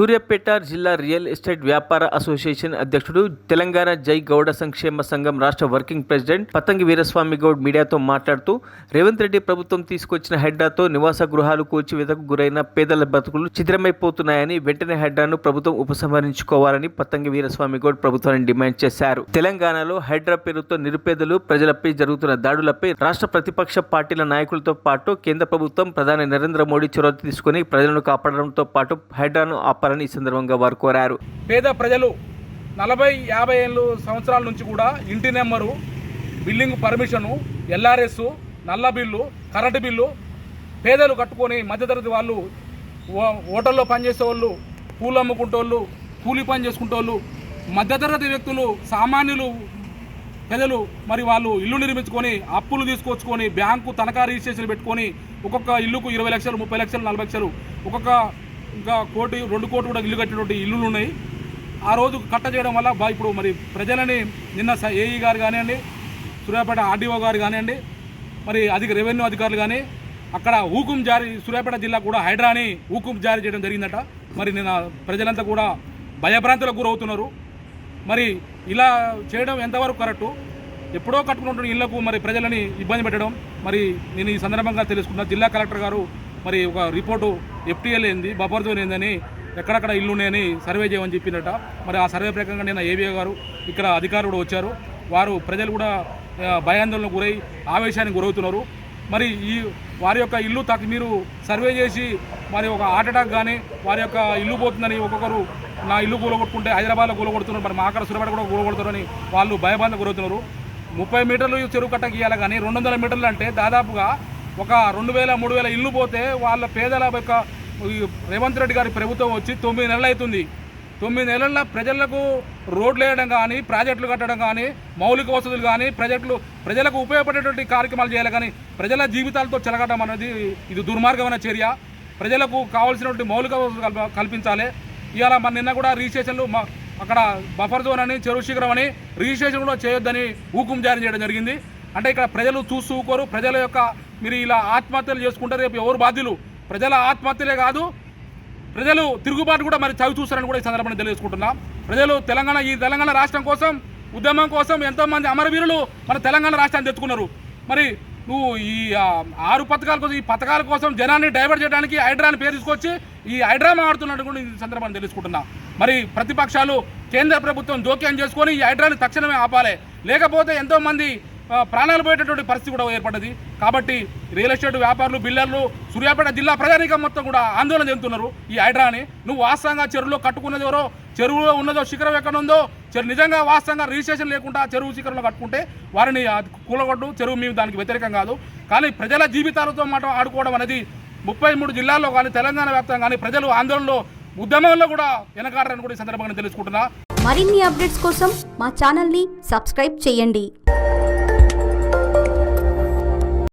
సూర్యాపేట జిల్లా real estate వ్యాపార association అధ్యక్షుడు, తెలంగాణ జై గౌడ సంక్షేమ సంఘం రాష్ట్ర వర్కింగ్ ప్రెసిడెంట్ పతంగి వీరస్వామి గౌడ్ మీడియాతో మాట్లాడుతూ, రేవంత్ రెడ్డి ప్రభుత్వం తీసుకొచ్చిన హెడ్డాతో నివాస గృహాలు కూల్చివేతకు గురైన పేదల బతుకులు చిద్రమైపోతున్నాయని, వెంటనే హెడ్డాను ప్రభుత్వం ఉపసంహరించుకోవాలని పతంగి వీరస్వామి గౌడ్ ప్రభుత్వాన్ని డిమాండ్ చేశారు. తెలంగాణలో హైడ్రా పేరుతో నిరుపేదలు ప్రజలపై జరుగుతున్న దాడులపై రాష్ట్ర ప్రతిపక్ష పార్టీల నాయకులతో పాటు కేంద్ర ప్రభుత్వం ప్రధాని నరేంద్ర మోడీ చొరవ తీసుకుని ప్రజలను కాపాడడంతో పాటు హైడ్రాను ఆపాలని ఈ సందర్భంగా వారు కోరారు. పేద ప్రజలు 40-50 సంవత్సరాల నుంచి కూడా ఇంటి నెంబరు, బిల్డింగ్ పర్మిషను, ఎల్ఆర్ఎస్, నల్ల బిల్లు, కరెంటు బిల్లు పేదలు కట్టుకొని మధ్యతరగతి వాళ్ళు, హోటల్లో పనిచేసే వాళ్ళు, పూలు అమ్ముకుంటోళ్ళు, కూలీ పని చేసుకుంటోళ్ళు, మధ్యతరగతి వ్యక్తులు, సామాన్యులు ప్రజలు మరి వాళ్ళు ఇల్లు నిర్మించుకొని అప్పులు తీసుకొచ్చుకొని బ్యాంకు తనఖా రిజిస్ట్రేషన్ పెట్టుకొని ఒక్కొక్క ఇల్లుకు 20 లక్షలు, 30 లక్షలు, 40 లక్షలు, ఒక్కొక్క ఇంకా 1-2 కోట్లు కూడా ఇల్లు కట్టినటువంటి ఇల్లులు ఉన్నాయి. ఆ రోజు కట్ట చేయడం వల్ల ఇప్పుడు మరి ప్రజలని నిన్న ఏఈ గారు కానివ్వండి, సూర్యాపేట ఆర్డీఓ గారు కానివ్వండి, మరి రెవెన్యూ అధికారులు కానీ అక్కడ హుకుం జారీ, సూర్యాపేట జిల్లా కూడా హైడ్రాని హుకుం జారీ చేయడం జరిగిందట. మరి నిన్న ప్రజలంతా కూడా భయభ్రాంతులకు గురవుతున్నారు. మరి ఇలా చేయడం ఎంతవరకు కరెక్టు? ఎప్పుడో కట్టుకున్నటువంటి ఇళ్లకు మరి ప్రజలని ఇబ్బంది పెట్టడం, మరి నేను ఈ సందర్భంగా తెలుసుకున్న జిల్లా కలెక్టర్ గారు మరి ఒక రిపోర్టు FTL ఏంది, బఫర్ జోన్ ఏందని, ఎక్కడెక్కడ ఇల్లు ఉన్నాయని సర్వే చేయమని చెప్పినట. మరి ఆ సర్వే ప్రకారంగా నిన్న ఏబీఓ గారు, ఇక్కడ అధికారులు కూడా వచ్చారు. వారు ప్రజలు కూడా భయాందోళనకు గురై ఆవేశానికి గురవుతున్నారు. మరి వారి యొక్క ఇల్లు మీరు సర్వే చేసి మరి ఒక హార్ట్ అటాక్ కానీ వారి యొక్క ఇల్లు పోతుందని, ఒక్కొక్కరు నా ఇల్లు కూలగొట్టుకుంటే హైదరాబాద్లో కూలగొడుతున్నారు, మరి మా అక్కడ సూర్యాపేట కూడా కూలగొడుతున్నారని వాళ్ళు భయభ్రాంతికి గురవుతున్నారు. 30 మీటర్లు చెరువు కట్టకి ఇవ్వాలి కానీ 200 మీటర్లు అంటే దాదాపుగా ఒక 2000-3000 ఇల్లు పోతే వాళ్ళ పేదల యొక్క రేవంత్ రెడ్డి గారి ప్రభుత్వం వచ్చి 9 నెలలు అవుతుంది. 9 నెలల్లో ప్రజలకు రోడ్లు వేయడం కానీ, ప్రాజెక్టులు కట్టడం కానీ, మౌలిక వసతులు కానీ, ప్రజలకు ఉపయోగపడేటువంటి కార్యక్రమాలు చేయాలి కానీ ప్రజల జీవితాలతో చెలగడం అనేది ఇది దుర్మార్గమైన చర్య. ప్రజలకు కావాల్సినటువంటి మౌలిక వసతులు కల్పించాలి. ఇవాళ మన నిన్న కూడా రిజిస్ట్రేషన్లు అక్కడ బఫర్ జోన్ అని, చెరువు శిఖరం అని రిజిస్ట్రేషన్ కూడా చేయొద్దని హుకుం జారీ చేయడం జరిగింది. అంటే ఇక్కడ ప్రజలు చూసుకోరు. ప్రజల యొక్క మీరు ఇలా ఆత్మహత్యలు చేసుకుంటే రేపు ఎవరు బాధ్యులు? ప్రజల ఆత్మహత్యలే కాదు, ప్రజలు తిరుగుబాటు కూడా మరి చవి చూస్తారని కూడా ఈ సందర్భంగా తెలియజేసుకుంటున్నాం. ప్రజలు తెలంగాణ రాష్ట్రం కోసం, ఉద్యమం కోసం ఎంతోమంది అమరవీరులు మన తెలంగాణ రాష్ట్రాన్ని తెచ్చుకున్నారు. మరి నువ్వు ఈ 6 పథకాల కోసం, ఈ పథకాల కోసం జనాన్ని డైవర్ట్ చేయడానికి హైడ్రాని పేరు తీసుకొచ్చి ఈ హైడ్రా ఆడుతున్నట్టు కూడా ఈ సందర్భంగా తెలుసుకుంటున్నా. మరి ప్రతిపక్షాలు, కేంద్ర ప్రభుత్వం జోక్యం చేసుకొని ఈ హైడ్రాని తక్షణమే ఆపాలి. లేకపోతే ఎంతోమంది ప్రాణాలు పోయేటటువంటి పరిస్థితి కూడా ఏర్పడ్డది. కాబట్టి రియల్ ఎస్టేట్ వ్యాపారులు, బిల్డర్లు, సూర్యాపేట జిల్లా ప్రజానీకం మొత్తం కూడా ఆందోళన చెందుతున్నారు. ఈ హైడ్రాని నువ్వు వాస్తవంగా చెరువులో కట్టుకున్నది ఎవరో, చెరువులో ఉన్నదో శిఖరం ఎక్కడ ఉందో, నిజంగా వాస్తవంగా రిజిస్ట్రేషన్ లేకుండా చెరువు శిఖరంలో కట్టుకుంటే వారిని కూలగొట్టు. చెరువు మేము దానికి వ్యతిరేకం కాదు. కానీ ప్రజల జీవితాలతో మాట ఆడుకోవడం అనేది 33 జిల్లాల్లో కానీ తెలంగాణ వ్యాప్తంగా కానీ ప్రజలు ఆందోళనలో, ఉద్యమంలో కూడా వెనకాడరని కూడా ఈ సందర్భంగా తెలుసుకుంటున్నా. మరిన్ని అప్డేట్స్ కోసం మా ఛానల్ని సబ్స్క్రైబ్ చేయండి.